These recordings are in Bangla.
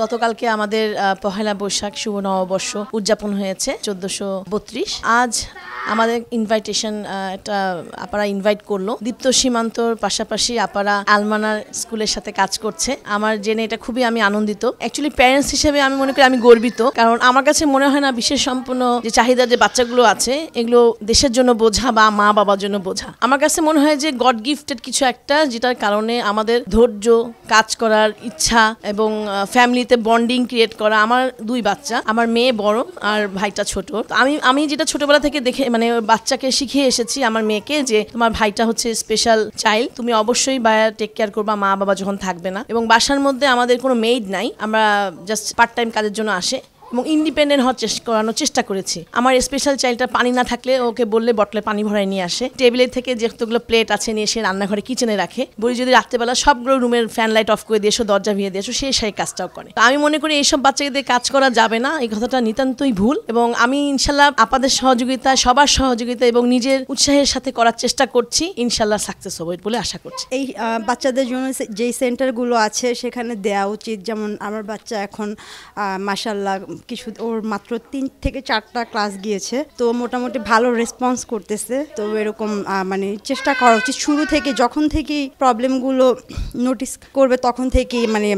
গতকালকে আমাদের পহেলা বৈশাখ শুভ নববর্ষ উদযাপন হয়েছে 1432। আজ আমাদের ইনভাইটেশন একটা আপারা ইনভাইট করলো। দীপ্ত সীমান্তর পাশাপাশি আপারা আলমানার স্কুলের সাথে কাজ করছে। আমার জেনে এটা খুবই আমি আনন্দিত। অ্যাকচুয়ালি প্যারেন্টস হিসেবে আমি মনে করি আমি গর্বিত, কারণ আমার কাছে মনে হয় না বিশেষ সম্পন্ন যে চাহিদা যে বাচ্চাগুলো আছে এগুলো দেশের জন্য বোঝা বা মা বাবার জন্য বোঝা। আমার কাছে মনে হয় যে গড গিফটেড কিছু একটা, যেটার কারণে আমাদের ধৈর্য, কাজ করার ইচ্ছা এবং ফ্যামিলিতে বন্ডিং ক্রিয়েট করা। আমার দুই বাচ্চা, আমার মেয়ে বড় আর ভাইটা ছোট। আমি যেটা ছোটবেলা থেকে দেখে মানে বাচ্চাকে শিখিয়ে এসেছি আমার মেয়েকে, যে তোমার ভাইটা হচ্ছে স্পেশাল চাইল্ড, তুমি অবশ্যই টেক কেয়ার করবা মা বাবা যখন থাকবে না। এবং বাসার মধ্যে আমাদের কোনো মেইড নাই, আমরা জাস্ট পার্ট টাইম কাজের জন্য আসে এবং ইন্ডিপেন্ডেন্ট করানোর চেষ্টা করেছি। আমার স্পেশাল চাইল্ডটা পানি না থাকলে ওকে বললে বটলে পানি ভরাই নিয়ে আসে, টেবিলের থেকে যেগুলো প্লেট আছে নিয়ে এসে রান্নাঘরে কিচেনে রাখে। বলি যদি রাত্রেবেলা সবগুলো রুমের ফ্যান লাইট অফ করে দিয়েছো, দরজা ভিয়ে দিয়েছো, সেই কাজটাও করে। আমি মনে করি এইসব বাচ্চাদের কাজ করা যাবে না, এই কথাটা নিতান্তই ভুল। এবং আমি ইনশাল্লাহ আপনাদের সহযোগিতা, সবার সহযোগিতা এবং নিজের উৎসাহের সাথে করার চেষ্টা করছি, ইনশাল্লাহ সাকসেস হবে বলে আশা করছি। এই বাচ্চাদের জন্য যেই সেন্টারগুলো আছে সেখানে দেওয়া উচিত। যেমন আমার বাচ্চা এখন মাশাআল্লাহ কিছু ওর মাত্র 3 থেকে 4টা ক্লাস গিয়েছে, তো মোটামুটি ভালো রেসপন্স করতেছে। তো এরকম মানে চেষ্টা করা উচিত শুরু থেকে, যখন থেকেই প্রবলেমগুলো নোটিস করবে তখন থেকেই মানে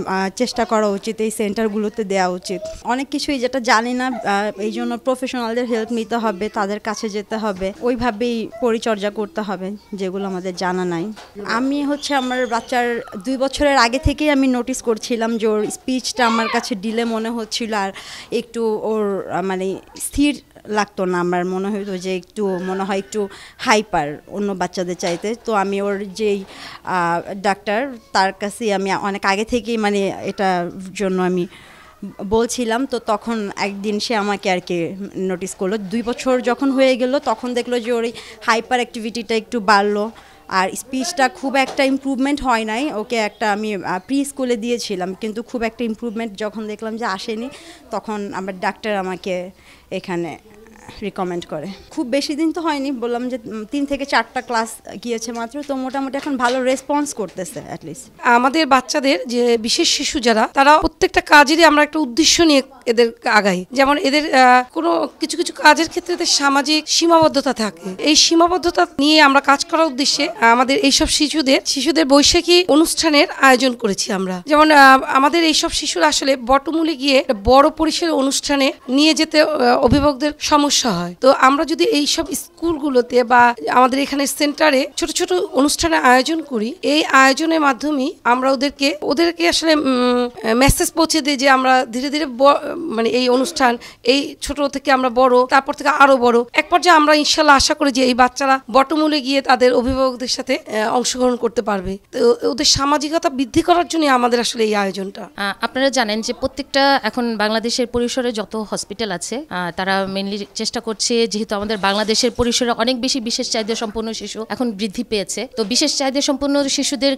চেষ্টা করা উচিত এই সেন্টারগুলোতে দেওয়া উচিত। অনেক কিছুই যেটা জানি না, এই জন্য প্রফেশনালদের হেল্প নিতে হবে, তাদের কাছে যেতে হবে, ওইভাবেই পরিচর্যা করতে হবে যেগুলো আমাদের জানা নাই। আমি আমার বাচ্চার 2 বছরের আগে থেকেই আমি নোটিস করছিলাম যে ওর স্পিচটা আমার কাছে ডিলে মনে হচ্ছিল, আর একটু ওর মানে স্থির লাগতো না। আমার মনে হতো যে একটু হাইপার অন্য বাচ্চাদের চাইতে। তো আমি ওর যেই ডাক্তার, তার কাছে আমি অনেক আগে থেকেই মানে এটার জন্য আমি বলছিলাম। তো তখন একদিন সে আমাকে আর কি নোটিস করলো। 2 বছর যখন হয়ে গেল তখন দেখলো যে ওর হাইপার অ্যাক্টিভিটিটা একটু বাড়লো, আর স্পিচটা খুব একটা ইমপ্রুভমেন্ট হয় নাই। ওকে আমি প্রি স্কুলে দিয়েছিলাম, কিন্তু খুব একটা ইমপ্রুভমেন্ট যখন দেখলাম যে আসেনি, তখন আমার ডাক্তার আমাকে এখানে রিকমেন্ড করে। খুব বেশি দিন তো হয়নি, বললাম যে 3 থেকে 4টা ক্লাস গিয়েছে মাত্র, তো মোটামুটি এখন ভালো রেসপন্স করতেছে। অ্যাটলিস্ট আমাদের বাচ্চাদের যে বিশেষ শিশু যারা, তারা প্রত্যেকটা কাজেরই আমরা একটা উদ্দেশ্য নিয়ে এদের আগাই। যেমন এদের কোনো কিছু কাজের ক্ষেত্রে এদের সামাজিক সীমাবদ্ধতা থাকে, এই সীমাবদ্ধতা নিয়ে আমরা কাজ করার উদ্দেশ্যে আমাদের এইসব শিশুদের বৈশাখী অনুষ্ঠানের আয়োজন করেছি আমরা। যেমন আমাদের এইসব শিশুরা আসলে বটমূলে গিয়ে বড় পরিসরের অনুষ্ঠানে নিয়ে যেতে অভিভাবকদের সমস্যা হয়। তো আমরা যদি এইসব স্কুলগুলোতে বা আমাদের এখানে সেন্টারে ছোট ছোট অনুষ্ঠানের আয়োজন করি, এই আয়োজনের মাধ্যমে আমরা ওদেরকে আসলে মেসেজ পৌঁছে দিই যে আমরা ধীরে ধীরে মানে এই অনুষ্ঠান, এই ছোট থেকে আমরা বড়, তারপর থেকে আরো বড়, এক পর্যায়ে আমরা ইনশাল্লাহ আশা করি যে এই বাচ্চারা বটমূলে গিয়ে তাদের অভিভাবকদের সাথে অংশগ্রহণ করতে পারবে। তো ওদের সামাজিকতা বৃদ্ধি করার জন্য আমাদের আসলে এই আয়োজনটা। আপনারা জানেন যে প্রত্যেকটা এখন বাংলাদেশের পরিসরে যত হসপিটাল আছে, তারা মেনলি চেষ্টা করছে, যেহেতু আমাদের বাংলাদেশের পরিসরে অনেক বেশি বিশেষ চাহিদা সম্পন্ন শিশু এখন বৃদ্ধি পেয়েছে, তো বিশেষ চাহিদা সম্পন্ন শিশুদের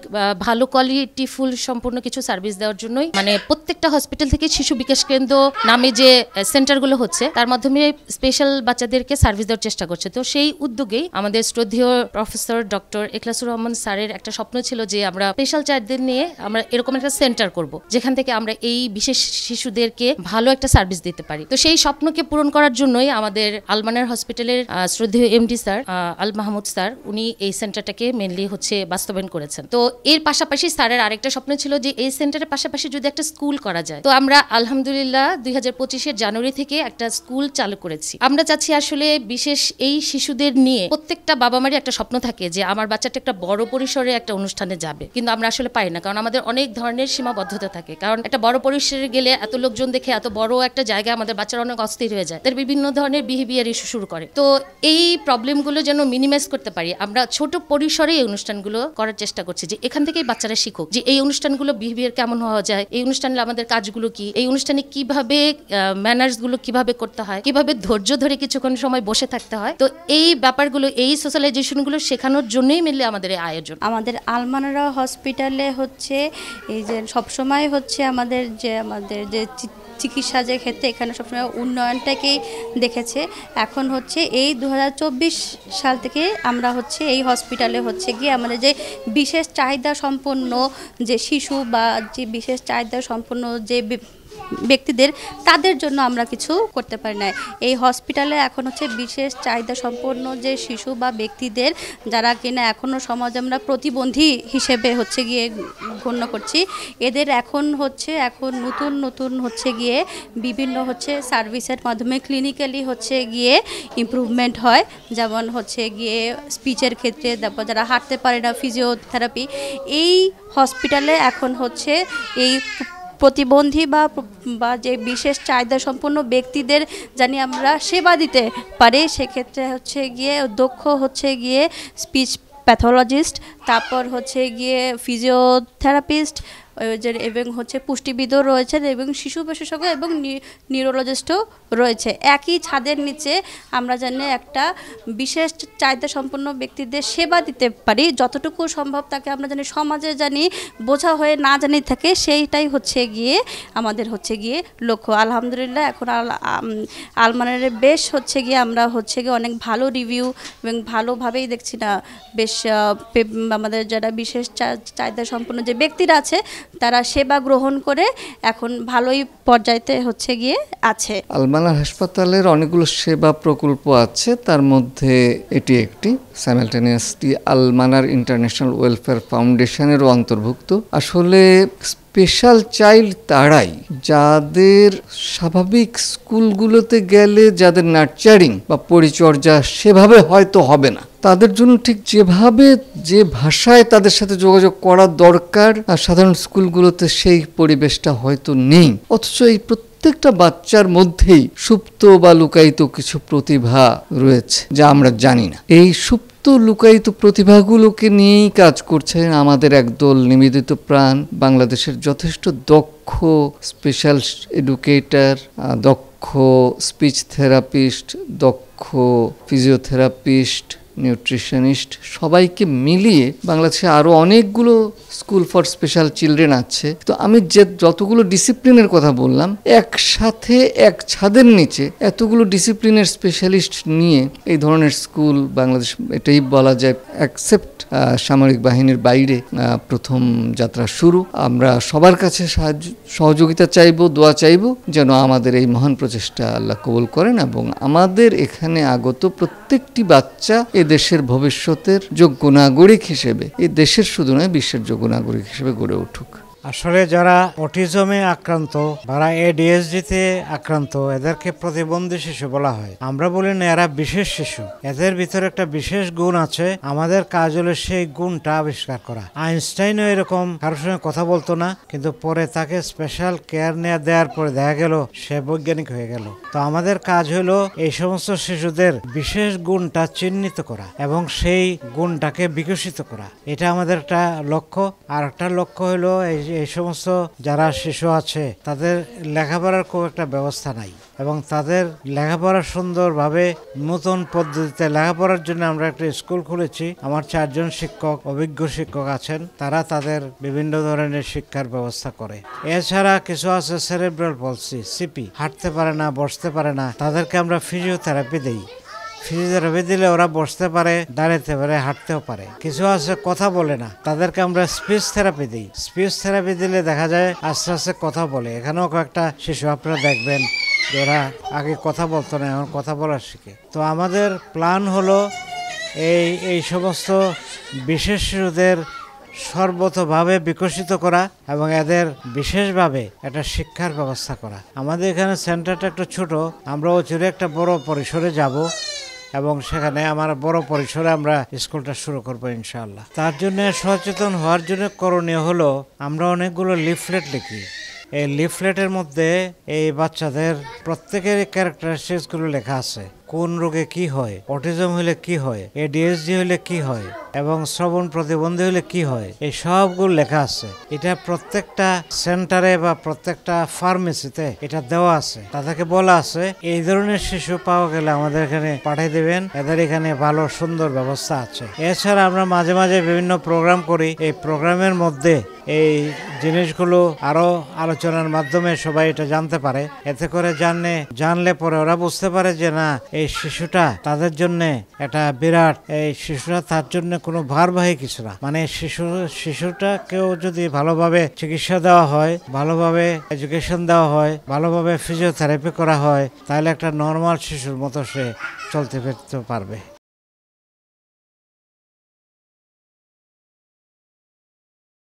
ভালো কোয়ালিটিফুল সম্পূর্ণ কিছু সার্ভিস দেওয়ার জন্যই মানে প্রত্যেকটা হসপিটাল থেকে শিশু বিকাশ কেন্দ্র নামে যে সেন্টারগুলো হচ্ছে, তার মাধ্যমে স্পেশাল বাচ্চাদেরকে সার্ভিস দেওয়ার চেষ্টা করছে। তো সেই উদ্যোগেই আমাদের শ্রদ্ধেয় প্রফেসর ডক্টর ইখলাসুর রহমান স্যারের একটা স্বপ্ন ছিল যে আমরা স্পেশাল চাইল্ডদের নিয়ে আমরা এরকম একটা সেন্টার করব, যেখান থেকে আমরা এই বিশেষ শিশুদেরকে ভালো একটা সার্ভিস দিতে পারি। তো সেই স্বপ্নকে পূরণ করার জন্যই আমাদের আলমানার হসপিটালের শ্রদ্ধেয় MD sir Al Mahmud sir, উনি এই সেন্টারটাকে মেনলি বাস্তবায়ন করেছেন। তো এর পাশাপাশি স্যারের আরেকটা স্বপ্ন ছিল যে এই সেন্টারের পাশাপাশি যদি একটা স্কুল করা যায়। তো আমরা আলহামদুলিল্লাহ 2025 জানুয়ারি থেকে একটা স্কুল চালু করেছি। আমরা চাচ্ছি আসলে বিশেষ এই শিশুদের নিয়ে প্রত্যেকটা বাবা মারই একটা স্বপ্ন থাকে যে আমার বাচ্চাটা একটা বড় পরিসরে একটা অনুষ্ঠানে যাবে, কিন্তু আমরা আসলে পাই না, কারণ আমাদের অনেক ধরনের সীমাবদ্ধতা থাকে। কারণ একটা বড় পরিসরে গেলে এত লোকজন দেখে এত বড় একটা জায়গায় আমাদের বাচ্চারা অনেক অস্থির হয়ে যায়, তার বিভিন্ন ধরনের বিহেভিয়ার ইস্যু শুরু করে। তো এই প্রবলেমগুলো যেন মিনিমাইজ করতে পারি, আমরা ছোট পরিসরে এই অনুষ্ঠানগুলো করার চেষ্টা করছি, যে এখান থেকেই বাচ্চারা শিখুক যে এই অনুষ্ঠানগুলো বিহেভিয়ার কেমন হওয়া যায়, এই অনুষ্ঠানে আমাদের কাজগুলো কি, এই অনুষ্ঠানে কিভাবে ম্যানার্সগুলো কিভাবে করতে হয়, কিভাবে ধৈর্য ধরে কিছুক্ষণ সময় বসে থাকতে হয়। তো এই ব্যাপারগুলো, এই সোশ্যালাইজেশনগুলো শেখানোর জন্যই মিললে আমাদের এই আয়োজন। আমাদের আলমানারা হসপিটালে এই যে সবসময় আমাদের যে চিকিৎসা যে ক্ষেত্রে এখানে সবসময় উন্নয়নটাকেই দেখেছে। এখন এই 2024 সাল থেকে আমরা এই হসপিটালে গিয়ে আমাদের যে বিশেষ চাহিদা সম্পন্ন যে শিশু বা যে বিশেষ চাহিদা সম্পন্ন যে ব্যক্তিদের, তাদের জন্য আমরা কিছু করতে পারি না। এই হসপিটালে এখন হচ্ছে বিশেষ চাহিদা সম্পন্ন যে শিশু বা ব্যক্তিদের, যারা কিনা এখনও সমাজে আমরা প্রতিবন্ধী হিসেবে হচ্ছে গিয়ে গণ্য করছি, এদের এখন নতুন হচ্ছে গিয়ে বিভিন্ন হচ্ছে সার্ভিসের মাধ্যমে ক্লিনিক্যালি হচ্ছে গিয়ে ইমপ্রুভমেন্ট হয়। যেমন হচ্ছে গিয়ে স্পিচের ক্ষেত্রে, তারপর যারা হাঁটতে পারে না, ফিজিওথেরাপি। এই হসপিটালে এখন হচ্ছে এই প্রতিবন্ধী বা যে বিশেষ চাহিদা সম্পন্ন ব্যক্তিদের জানি আমরা সেবা দিতে পারি, সেক্ষেত্রে হচ্ছে গিয়ে দক্ষ হচ্ছে গিয়ে স্পিচ প্যাথোলজিস্ট, তারপর হচ্ছে গিয়ে ফিজিওথেরাপিস্ট এবং হচ্ছে পুষ্টিবিদও রয়েছেন, এবং শিশু বিশেষজ্ঞ এবং নিউরোলজিস্টও রয়েছে। একই ছাদের নিচে আমরা জানি একটা বিশেষ চাহিদা সম্পন্ন ব্যক্তিদের সেবা দিতে পারি, যতটুকু সম্ভব তাকে আমরা জানি সমাজে জানি বোঝা হয়ে না জানি থাকে, সেইটাই হচ্ছে গিয়ে আমাদের হচ্ছে গিয়ে লক্ষ্য। আলহামদুলিল্লাহ এখন আলমানের বেশ হচ্ছে গিয়ে আমরা হচ্ছে গিয়ে অনেক ভালো রিভিউ এবং ভালোভাবেই দেখছি না, বেশ আমাদের যারা বিশেষ চাহিদা সম্পন্ন যে ব্যক্তিরা আছে তারা সেবা গ্রহণ করে এখন ভালোই পর্যায়েতে হচ্ছে গিয়ে আছে। আলমানার হাসপাতালের অনেকগুলো সেবা প্রকল্প আছে, তার মধ্যে এটি একটি। সাইমালটেনিয়াসলি আলমানার ইন্টারন্যাশনাল ওয়েলফেয়ার ফাউন্ডেশনেরও অন্তর্ভুক্ত। আসলে স্পেশাল চাইল্ড তারাই যাদের স্বাভাবিক স্কুলগুলোতে গেলে যাদের নার্চারিং বা পরিচর্যা সেভাবে হয়তো হবে না, তাদের জন্য ঠিক যেভাবে যে ভাষায় তাদের সাথে যোগাযোগ করা দরকার সাধারণ স্কুলগুলোতে সেই পরিবেশটা হয়তো নেই। অথচ এই প্রত্যেকটা বাচ্চার মধ্যেই সুপ্ত বা লুকায়িত কিছু প্রতিভা রয়েছে যা আমরা জানি না। এই সুপ্ত লুকায়িত প্রতিভাগুলোকে নিয়েই কাজ করছেন আমাদের একদল নিবেদিত প্রাণ, বাংলাদেশের যথেষ্ট দক্ষ স্পেশাল এডুকেটর, দক্ষ স্পিচ থেরাপিস্ট, দক্ষ ফিজিওথেরাপিস্ট, নিউট্রিশনিস্ট, সবাইকে মিলিয়ে বাংলাদেশে আরও অনেকগুলো স্কুল ফর স্পেশাল চিলড্রেন আছে। তো আমি যতগুলো ডিসিপ্লিনের কথা বললাম, একসাথে এক ছাদের নিচে এতগুলো ডিসিপ্লিনের স্পেশালিস্ট নিয়ে এই ধরনের স্কুল বাংলাদেশ, এটাই বলা যায় অ্যাকসেপ্ট সামরিক বাহিনীর বাইরে প্রথম যাত্রা শুরু। আমরা সবার কাছে সহযোগিতা চাইব, দোয়া চাইব যেন আমাদের এই মহান প্রচেষ্টা আল্লাহ কবুল করেন এবং আমাদের এখানে আগত প্রত্যেকটি বাচ্চা দেশের ভবিষ্যতের যোগ্য নাগরিক হিসেবে, এই দেশের শুধু নয় বিশ্বের যোগ্য নাগরিক হিসেবে গড়ে উঠুক। আসলে যারা অটিজমে আক্রান্ত, যারা এডিএসডি-তে আক্রান্ত, এদেরকে প্রতিবন্ধী শিশু বলা হয়। আমরা বলি না এরা বিশেষ শিশু, এদের ভিতরে একটা বিশেষ গুণ আছে, আমাদের কাজ হলো সেই গুণটা আবিষ্কার করা। আইনস্টাইনও এরকম কারোর সঙ্গে কথা বলতো না, কিন্তু পরে তাকে স্পেশাল কেয়ার দেওয়ার পরে দেখা গেল সে বৈজ্ঞানিক হয়ে গেল। তো আমাদের কাজ হলো এই সমস্ত শিশুদের বিশেষ গুণটা চিহ্নিত করা এবং সেই গুণটাকে বিকশিত করা, এটা আমাদের একটা লক্ষ্য। আর একটা লক্ষ্য হলো এই সমস্ত যারা শিশু আছে তাদের লেখাপড়ার খুব একটা ব্যবস্থা নাই, এবং তাদের লেখাপড়া সুন্দরভাবে নতুন পদ্ধতিতে লেখাপড়ার জন্য আমরা একটা স্কুল খুলেছি। আমার 4 জন শিক্ষক, অভিজ্ঞ শিক্ষক আছেন, তারা তাদের বিভিন্ন ধরনের শিক্ষার ব্যবস্থা করে। এছাড়া কিছু আছে সেরেব্রাল পলসি, সিপি, হাঁটতে পারে না, বসতে পারে না, তাদেরকে আমরা ফিজিওথেরাপি দেই। ফিজিওথেরাপি দিলে ওরা বসতে পারে, দাঁড়াতে পারে, হাঁটতেও পারে। কিছু আছে কথা বলে না, তাদেরকে আমরা স্পিচ থেরাপি দিই। স্পিচ থেরাপি দিলে দেখা যায় আস্তে আস্তে কথা বলে। এখানেও কয়েকটা শিশু আপনারা দেখবেন ওরা আগে কথা বলতো না, এখন কথা বলা শিখে। তো আমাদের প্ল্যান হলো এই সমস্ত বিশেষ শিশুদের সর্বতভাবে বিকশিত করা এবং এদের বিশেষভাবে একটা শিক্ষার ব্যবস্থা করা। আমাদের এখানে সেন্টারটা একটু ছোট, আমরা অচিরে একটা বড় পরিসরে যাব এবং সেখানে আমার বড় পরিসরে আমরা স্কুলটা শুরু করবো ইনশাআল্লাহ। তার জন্য সচেতন হওয়ার জন্য করণীয় হলো আমরা অনেকগুলো লিফলেট লিখি। এই লিফলেটের মধ্যে এই বাচ্চাদের প্রত্যেকের ক্যারেক্টারিস্টিক্সগুলো লেখা আছে, কোন রোগে কি হয়, অটিজম হলে কি হয়, এডিএসডি হলে কি হয় এবং শ্রবণ প্রতিবন্ধী হলে কি হয়, এই সবগুলো লেখা আছে। এটা প্রত্যেকটা সেন্টারে বা প্রত্যেকটা ফার্মেসিতে এটা দেওয়া আছে। তাদেরকে বলা আছে এই ধরনের শিশু পাওয়া গেলে আমাদের এখানে পাঠিয়ে দেবেন, এদের এখানে ভালো সুন্দর ব্যবস্থা আছে। এছাড়া আমরা মাঝে মাঝে বিভিন্ন প্রোগ্রাম করি, এই প্রোগ্রামের মধ্যে এই জিনিসগুলো আরো আলোচনার মাধ্যমে সবাই এটা জানতে পারে। এতে করে জানলে পরে ওরা বুঝতে পারে যে না, এই শিশুটা তাদের জন্য একটা বিরাট, এই শিশুরা তার জন্য কোনো ভারবাহী কিছু না। মানে শিশুটাকেও যদি ভালোভাবে চিকিৎসা দেওয়া হয়, ভালোভাবে এডুকেশন দেওয়া হয়, ভালোভাবে ফিজিওথেরাপি করা হয়, তাহলে একটা নর্মাল শিশুর মতো সে চলতে ফিরতে পারবে।